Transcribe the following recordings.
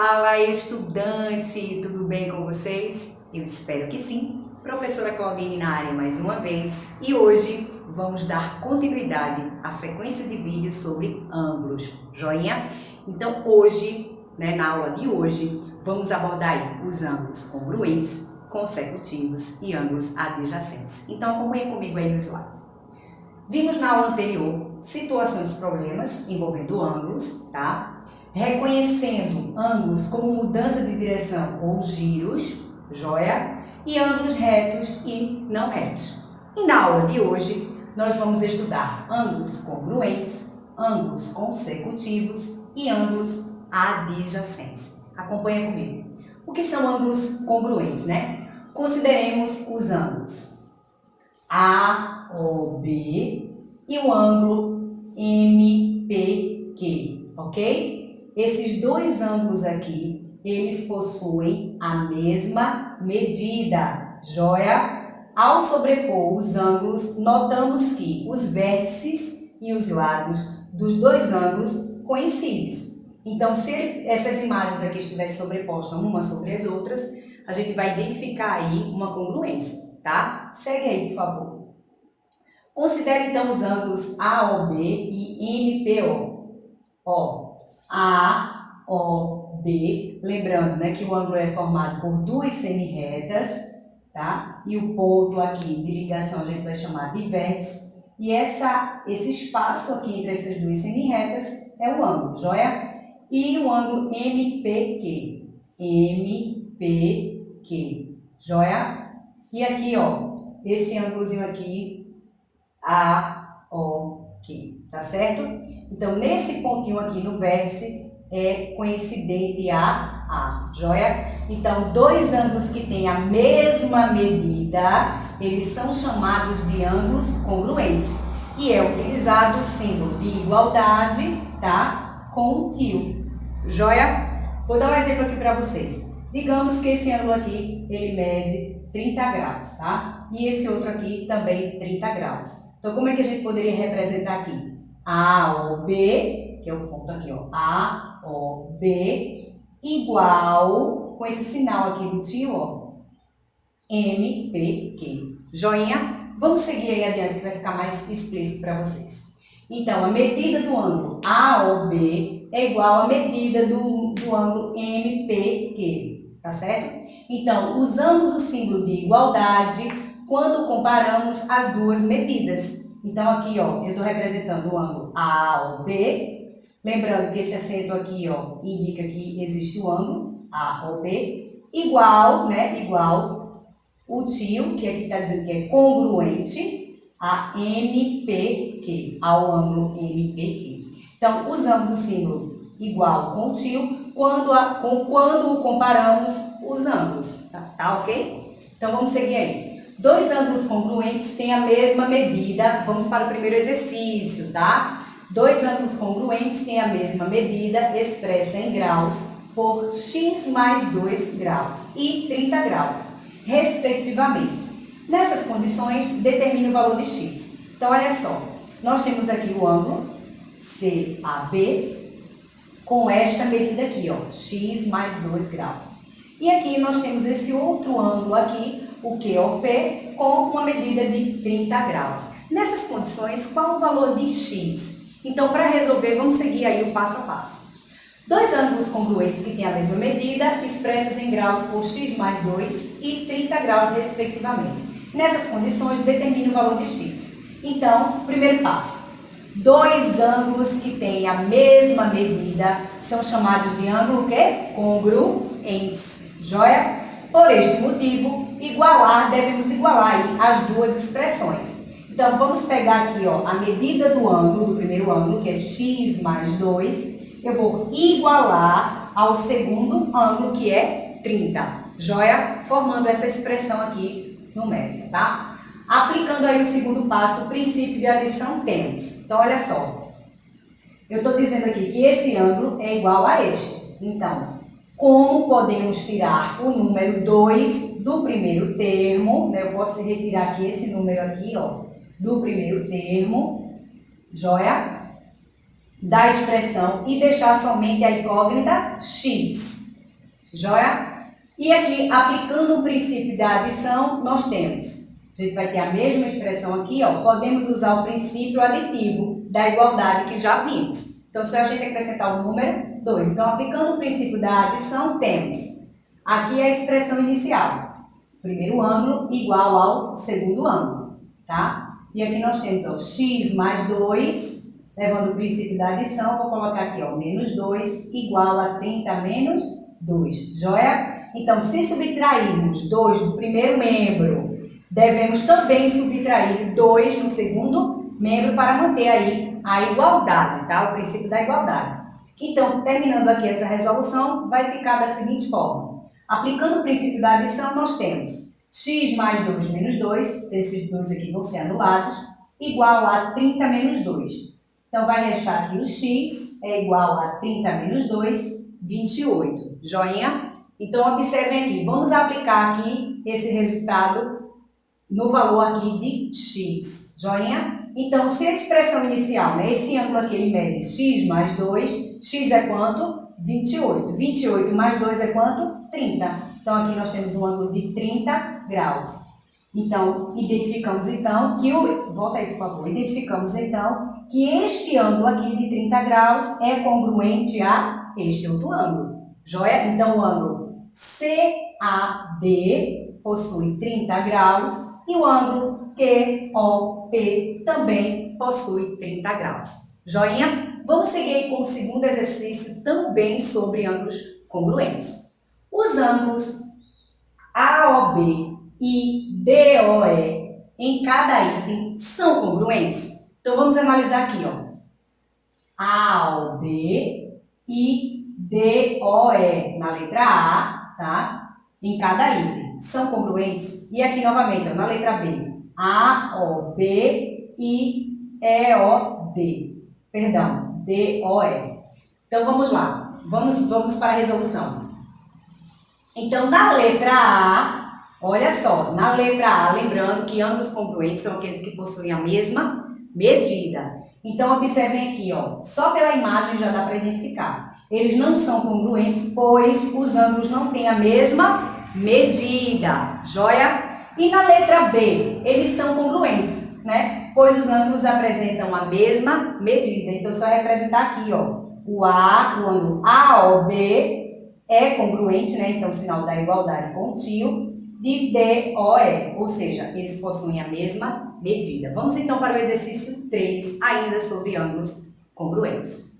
Fala, estudante! Tudo bem com vocês? Eu espero que sim. Professora Claudine na área mais uma vez e hoje vamos dar continuidade à sequência de vídeos sobre ângulos, joinha? Então hoje, na aula de hoje, vamos abordar aí os ângulos congruentes, consecutivos e ângulos adjacentes. Então acompanhe comigo aí no slide. Vimos na aula anterior situações e problemas envolvendo ângulos, tá? Reconhecendo ângulos como mudança de direção ou giros, joia? E ângulos retos e não retos. E na aula de hoje, nós vamos estudar ângulos congruentes, ângulos consecutivos e ângulos adjacentes. Acompanha comigo. O que são ângulos congruentes, né? Consideremos os ângulos AOB e o ângulo MPQ, ok? Esses dois ângulos aqui, eles possuem a mesma medida, joia? Ao sobrepor os ângulos, notamos que os vértices e os lados dos dois ângulos coincidem. Então, se essas imagens aqui estivessem sobrepostas uma sobre as outras, a gente vai identificar aí uma congruência, tá? Segue aí, por favor. Considere então os ângulos AOB e MPO. Ó, AOB, lembrando, né, que o ângulo é formado por duas semi-retas, tá? E o ponto aqui de ligação a gente vai chamar de vértice. E esse espaço aqui entre essas duas semi-retas é o ângulo, joia? E o ângulo MPQ. MPQ, joia? E aqui, ó, esse ângulozinho aqui, AOQ, tá certo? Então, nesse pontinho aqui no vértice é coincidente a, joia? Então, dois ângulos que têm a mesma medida, eles são chamados de ângulos congruentes. E é utilizado o símbolo de igualdade, tá? Com o tio, joia? Vou dar um exemplo aqui para vocês. Digamos que esse ângulo aqui, ele mede 30 graus, tá? E esse outro aqui também 30 graus. Então, como é que a gente poderia representar aqui? AOB, que é o ponto aqui, ó, AOB, igual, com esse sinal aqui do tio, ó, MPQ. Joinha? Vamos seguir aí adiante que vai ficar mais explícito para vocês. Então, a medida do ângulo AOB é igual à medida do ângulo MPQ, tá certo? Então, usamos o símbolo de igualdade quando comparamos as duas medidas. Então, aqui, ó, eu estou representando o ângulo AOB. Lembrando que esse acento aqui, ó, indica que existe o ângulo AOB. Igual, né, igual o tio, que aqui está dizendo que é congruente, a MPQ, ao ângulo MPQ. Então, usamos o símbolo igual com o tio quando o comparamos os ângulos, tá ok? Então, vamos seguir aí. Dois ângulos congruentes têm a mesma medida. Vamos para o primeiro exercício, tá? Dois ângulos congruentes têm a mesma medida expressa em graus por x mais 2 graus e 30 graus, respectivamente. Nessas condições, determine o valor de x. Então, olha só. Nós temos aqui o ângulo CAB com esta medida aqui, ó, x mais 2 graus. E aqui nós temos esse outro ângulo aqui, o QOP, com uma medida de 30 graus. Nessas condições, qual o valor de x? Então, para resolver, vamos seguir aí o passo a passo. Dois ângulos congruentes que têm a mesma medida, expressos em graus por x mais 2 e 30 graus, respectivamente. Nessas condições, determine o valor de x. Então, primeiro passo. Dois ângulos que têm a mesma medida são chamados de ângulo o quê? Congruentes. Joia? Por este motivo, devemos igualar aí as duas expressões. Então, vamos pegar aqui, ó, a medida do ângulo, do primeiro ângulo, que é x mais 2. Eu vou igualar ao segundo ângulo, que é 30. Joia? Formando essa expressão aqui numérica, tá? Aplicando aí o segundo passo, o princípio de adição, temos. Então, olha só. Eu estou dizendo aqui que esse ângulo é igual a este. Então, como podemos tirar o número 2 do primeiro termo, né? Eu posso retirar aqui esse número aqui, ó, do primeiro termo, joia? Da expressão e deixar somente a incógnita x. Joia? E aqui, aplicando o princípio da adição, nós temos. A gente vai ter a mesma expressão aqui, ó. Podemos usar o princípio aditivo da igualdade que já vimos. Então, se a gente acrescentar o número 2. Então, aplicando o princípio da adição, temos aqui a expressão inicial. Primeiro ângulo igual ao segundo ângulo, tá? E aqui nós temos, ó, x mais 2, levando o princípio da adição, vou colocar aqui, ó, menos 2 igual a 30 menos 2, joia? Então, se subtrairmos 2 do primeiro membro, devemos também subtrair 2 no segundo membro para manter aí a igualdade, tá? O princípio da igualdade. Então, terminando aqui essa resolução, vai ficar da seguinte forma. Aplicando o princípio da adição, nós temos x mais 2 menos 2, esses dois aqui vão ser anulados, igual a 30 menos 2. Então, vai restar aqui o x é igual a 30 menos 2, 28. Joinha? Então, observem aqui, vamos aplicar aqui esse resultado no valor aqui de x, joinha? Então, se a expressão inicial, né, esse ângulo aqui, ele mede x mais 2, x é quanto? 28. 28 mais 2 é quanto? 30. Então, aqui nós temos um ângulo de 30 graus. Então, identificamos então que volta aí, por favor. Identificamos então que este ângulo aqui de 30 graus é congruente a este outro ângulo. Joia? Então, o ângulo CAB possui 30 graus e o ângulo QOP também possui 30 graus. Joinha? Vamos seguir aí com o segundo exercício também sobre ângulos congruentes. Os ângulos AOB e DOE em cada item são congruentes? Então, vamos analisar aqui, ó. AOB e DOE na letra A, tá? Em cada item. São congruentes? E aqui novamente, ó, na letra B. AOB e EOD. Perdão, DOE. Então, vamos lá. Vamos para a resolução. Então, na letra A, olha só, na letra A, lembrando que ângulos congruentes são aqueles que possuem a mesma medida. Então, observem aqui, ó, só pela imagem já dá para identificar. Eles não são congruentes, pois os ângulos não têm a mesma medida, joia? E na letra B, eles são congruentes, né? Pois os ângulos apresentam a mesma medida. Então, só representar aqui, ó, o ângulo AOB é congruente, né? Então, sinal da igualdade com o tio, de DOE, ou seja, eles possuem a mesma medida. Vamos então para o exercício 3, ainda sobre ângulos congruentes.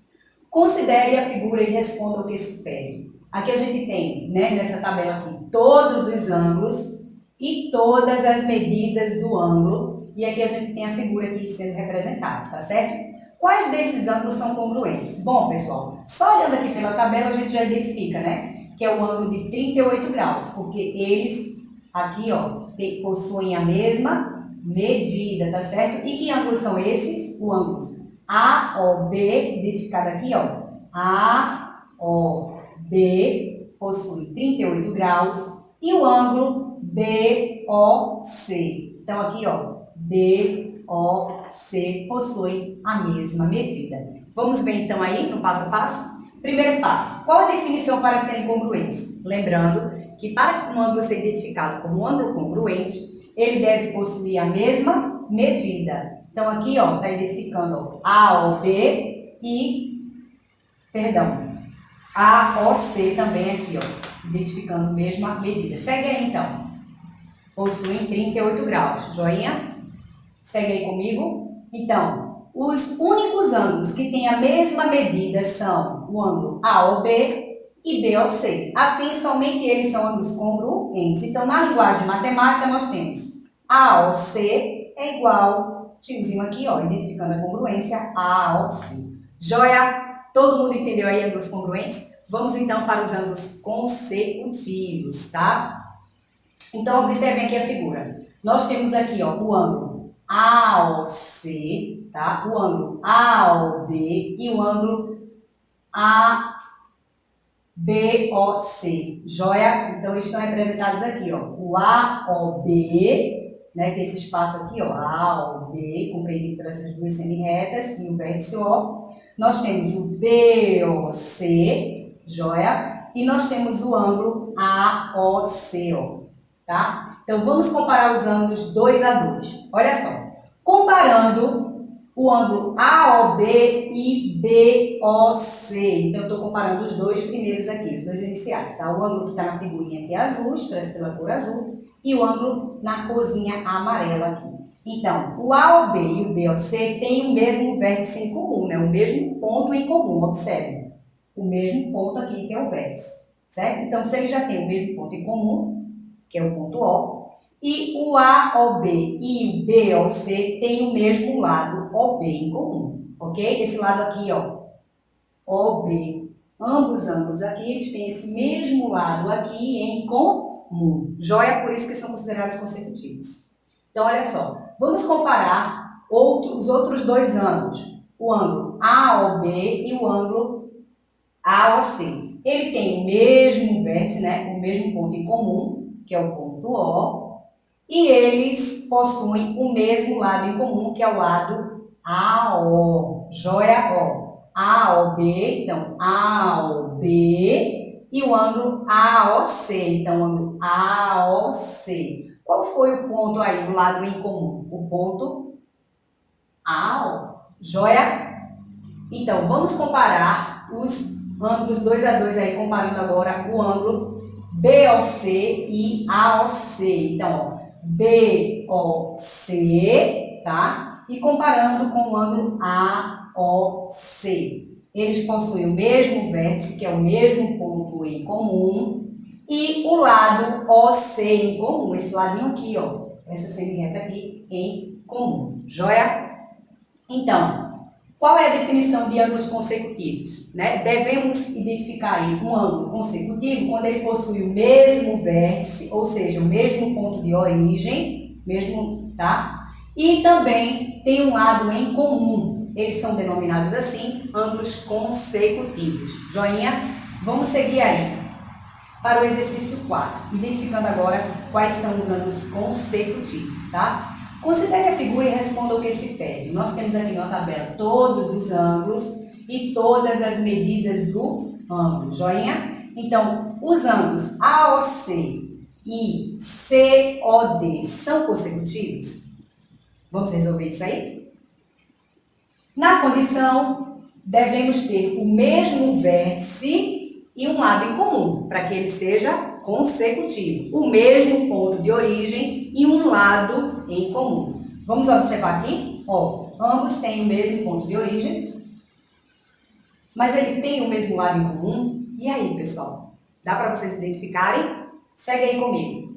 Considere a figura e responda o que se pede. Aqui a gente tem, né, nessa tabela aqui, todos os ângulos e todas as medidas do ângulo. E aqui a gente tem a figura aqui sendo representada, tá certo? Quais desses ângulos são congruentes? Bom, pessoal, só olhando aqui pela tabela a gente já identifica, né? Que é o ângulo de 38 graus, porque eles aqui, ó, possuem a mesma medida, tá certo? E que ângulos são esses? O ângulo AOB, identificado aqui, ó. AOB possui 38 graus e o ângulo BOC. Então, aqui, ó, BOC possui a mesma medida. Vamos ver então aí no passo a passo? Primeiro passo, qual a definição para serem congruentes? Lembrando que para um ângulo ser identificado como um ângulo congruente, ele deve possuir a mesma medida. Então aqui, ó, está identificando AOB e, AOC também aqui, ó, identificando a mesma medida. Segue aí então. Possuem 38 graus. Joinha? Segue aí comigo. Então, os únicos ângulos que têm a mesma medida são o ângulo AOB e BOC. Assim, somente eles são ângulos congruentes. Então, na linguagem matemática, nós temos AOC é igual, tiozinho aqui, ó, identificando a congruência, AOC. Joia? Todo mundo entendeu aí ângulos congruentes? Vamos então para os ângulos consecutivos, tá? Então, observem aqui a figura. Nós temos aqui, ó, o ângulo AOC, tá? O ângulo AOB e o ângulo ABOC. Joia? Então, eles estão representados aqui, ó. O AOB, né, que é esse espaço aqui, ó, AOB, compreendido pelas duas semi-retas e o vértice O. Nós temos o BOC, Joia? E nós temos o ângulo AOC, ó, tá? Então, vamos comparar os ângulos 2 a 2. Olha só. Comparando o ângulo AOB e BOC. Então, eu estou comparando os dois primeiros aqui, os dois iniciais, tá? O ângulo que está na figurinha aqui é azul, expresso pela cor azul, e o ângulo na corzinha amarela aqui. Então, o AOB e o BOC têm o mesmo vértice em comum, né? O mesmo ponto em comum, observe. O mesmo ponto aqui, que é o vértice, certo? Então, se ele já tem o mesmo ponto em comum, que é o ponto O, e o AOB e o BOC têm o mesmo lado OB em comum, ok? Esse lado aqui, ó, OB, ambos aqui, eles têm esse mesmo lado aqui em comum. Joia, por isso que são considerados consecutivos. Então, olha só, vamos comparar os outros dois ângulos, o ângulo AOB e o ângulo AOC. Ele tem o mesmo vértice, né? O mesmo ponto em comum, que é o ponto O, e eles possuem o mesmo lado em comum, que é o lado AO. Joia? Ó. AOB, então AOB, e o ângulo AOC, então o ângulo AOC. Qual foi o ponto aí do lado em comum? O ponto AO. Joia? Então, vamos comparar os ângulos 2 a 2 aí, comparando agora o ângulo BOC e AOC. Então, ó, BOC, tá? E comparando com o ângulo AOC. Eles possuem o mesmo vértice, que é o mesmo ponto em comum, e o lado OC em comum, esse ladinho aqui, ó, essa semirreta aqui em comum. Joia? Então, qual é a definição de ângulos consecutivos? Né? Devemos identificar aí um ângulo consecutivo quando ele possui o mesmo vértice, ou seja, o mesmo ponto de origem, tá? E também tem um lado em comum. Eles são denominados assim, ângulos consecutivos. Joinha? Vamos seguir aí para o exercício 4, identificando agora quais são os ângulos consecutivos, tá? Considere a figura e responda o que se pede. Nós temos aqui na tabela todos os ângulos e todas as medidas do ângulo. Joinha? Então, os ângulos AOC e COD são consecutivos? Vamos resolver isso aí? Na condição, devemos ter o mesmo vértice e um lado em comum, para que ele seja consecutivo. O mesmo ponto de origem e um lado em comum. Vamos observar aqui? Ó, ambos têm o mesmo ponto de origem, mas ele tem o mesmo lado em comum. E aí, pessoal? Dá para vocês identificarem? Segue aí comigo.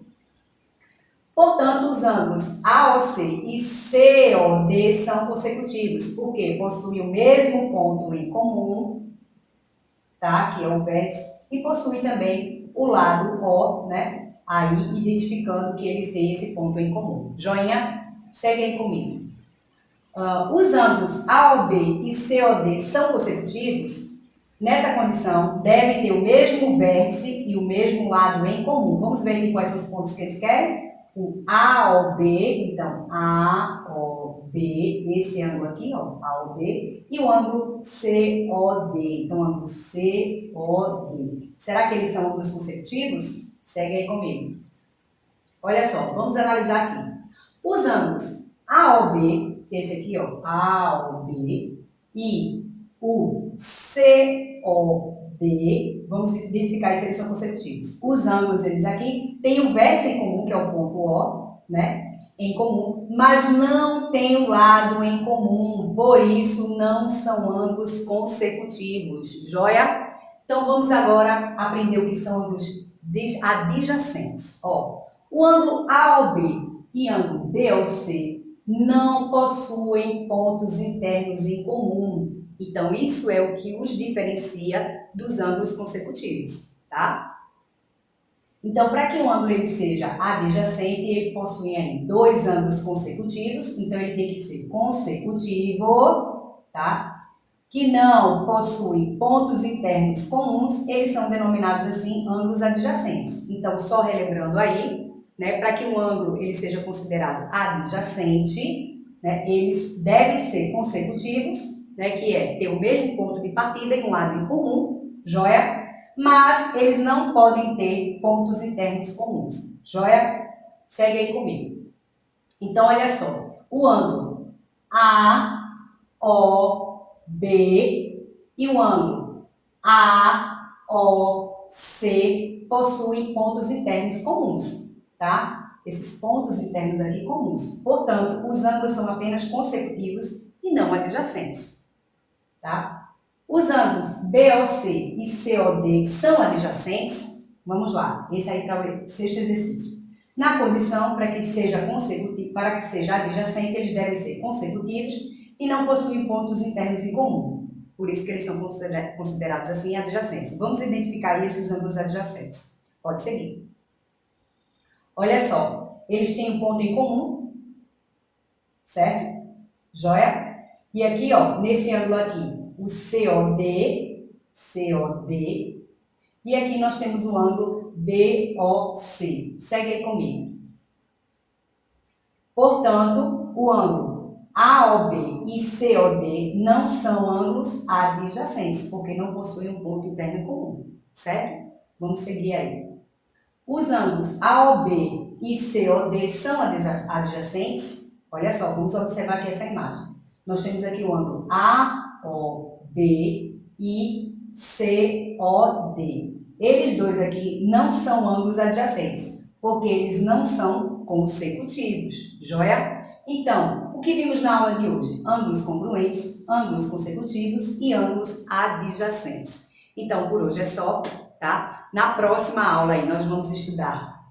Portanto, os ângulos AOC e COD são consecutivos, porque possuem o mesmo ponto em comum, tá? Que é o vértice, e possui também o lado O, né? Aí, identificando que eles têm esse ponto em comum. Joinha? Segue aí comigo. Os ângulos AOB e COD são consecutivos? Nessa condição, devem ter o mesmo vértice e o mesmo lado em comum. Vamos ver aqui quais são os pontos que eles querem? O AOB, então, AOB, esse ângulo aqui, ó, AOB, e o ângulo COD, então, ângulo COD. Será que eles são ângulos consecutivos? Segue aí comigo. Olha só, vamos analisar aqui. Os ângulos AOB, que é esse aqui, ó, AOB, e o COD, vamos identificar se eles são consecutivos. Os ângulos, eles aqui, têm o vértice em comum, que é o ponto O, né, em comum, mas não tem o lado em comum, por isso não são ângulos consecutivos. Joia? Então, vamos agora aprender o que são ângulos adjacentes. Ó, o ângulo AOB e ângulo BOC não possuem pontos internos em comum. Então, isso é o que os diferencia dos ângulos consecutivos, tá? Então, para que um ângulo ele seja adjacente, ele possui aí dois ângulos consecutivos, então ele tem que ser consecutivo, tá? Que não possuem pontos internos comuns, eles são denominados assim ângulos adjacentes. Então, só relembrando aí, né, para que um ângulo ele seja considerado adjacente, né, eles devem ser consecutivos, né, que é ter o mesmo ponto de partida e um lado em comum, joia? mas eles não podem ter pontos internos comuns. Joia? Segue aí comigo. Então, olha só. O ângulo AOB e o ângulo AOC possuem pontos internos comuns, tá? Esses pontos internos aqui comuns. Portanto, os ângulos são apenas consecutivos e não adjacentes, tá? Os ângulos BOC e COD são adjacentes? Vamos lá, esse aí para o sexto exercício. Na condição, para que seja adjacente, eles devem ser consecutivos e não possuem pontos internos em comum. Por isso que eles são considerados assim adjacentes. Vamos identificar aí esses ângulos adjacentes. Pode seguir. Olha só, eles têm um ponto em comum, certo? Joia? E aqui, ó, nesse ângulo aqui, o COD, e aqui nós temos o ângulo BOC. Segue aí comigo. Portanto, o ângulo AOB e COD não são ângulos adjacentes, porque não possuem um ponto interno comum, certo? Vamos seguir aí. Os ângulos AOB e COD são adjacentes? Olha só, vamos observar aqui essa imagem. Nós temos aqui o ângulo AOB e COD. Eles dois aqui não são ângulos adjacentes, porque eles não são consecutivos, joia? Então, o que vimos na aula de hoje? Ângulos congruentes, ângulos consecutivos e ângulos adjacentes. Então, por hoje é só, tá? Na próxima aula aí nós vamos estudar,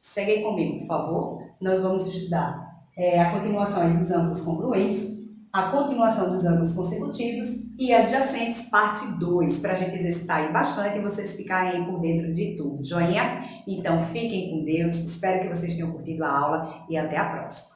segue aí comigo, por favor, nós vamos estudar a continuação aí dos ângulos congruentes, a continuação dos ângulos consecutivos e adjacentes, parte 2, para a gente exercitar aí bastante e vocês ficarem aí por dentro de tudo, joinha? Então, fiquem com Deus, espero que vocês tenham curtido a aula e até a próxima.